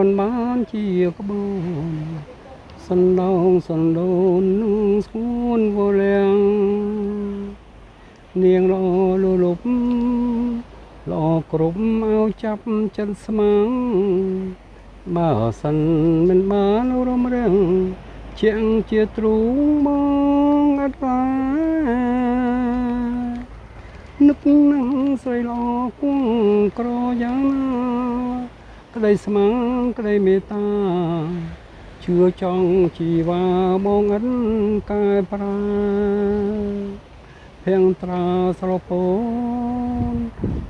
នបានជាក្បូនសណ្ដោងសណ្ដូននឹងស្ងួនវលាំងនាងល្អលលប់ល្អគ្រប់ឲ្យចាប់ចិត្តស្មាំងបើសិនមិនបានរំរាំងជាងជាទ្រូងបងអត់បានឹកនឹងស្រីល្អគង់ក្រយ៉ាងណាក្តីស្មាំងក្តីមេត្តាជឿចង់ជីវ៉ាបងអិនកែប្រែភាំងត្រាស្រពោន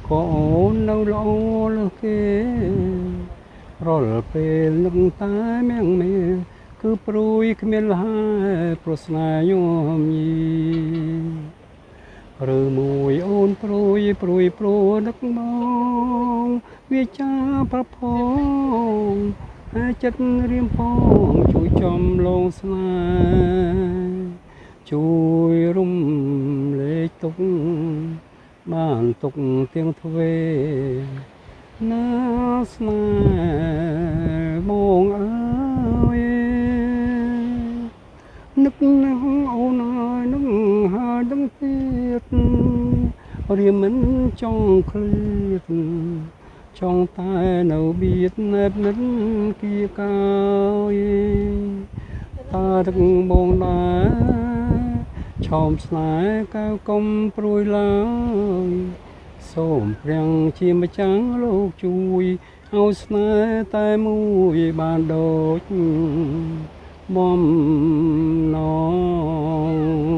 ក៏អូននៅល្អលើសគេរាល់ពេលនឹកតែមៀងមេគឺព្រួយគ្មានលហើយព្រោះស្នេហ៍ញោមញីឬមួយអូនព្រួយព្រោះនឹកមកវាចាប្រផងហើយចិត្តរៀមផងជួយចំលងស្នេហ៍ជួយរំលែកទុកបានទុកទាំងទ្វេណាស្នេហ៍បងអើយនឹកនឹងអូនហើយនឹងហើយនឹងទៀតរៀមមិនចង់ឃ្លាតចង់តែនៅបៀតណែបនិតគៀកោយតារឹកបងដែរឆោមស្នេហ៍កៅកុំព្រួយឡើយសូមព្រាំងជាម្ចាំងលោកជួយឲ្យស្នេហ៍តែមួយបានដូចបំណង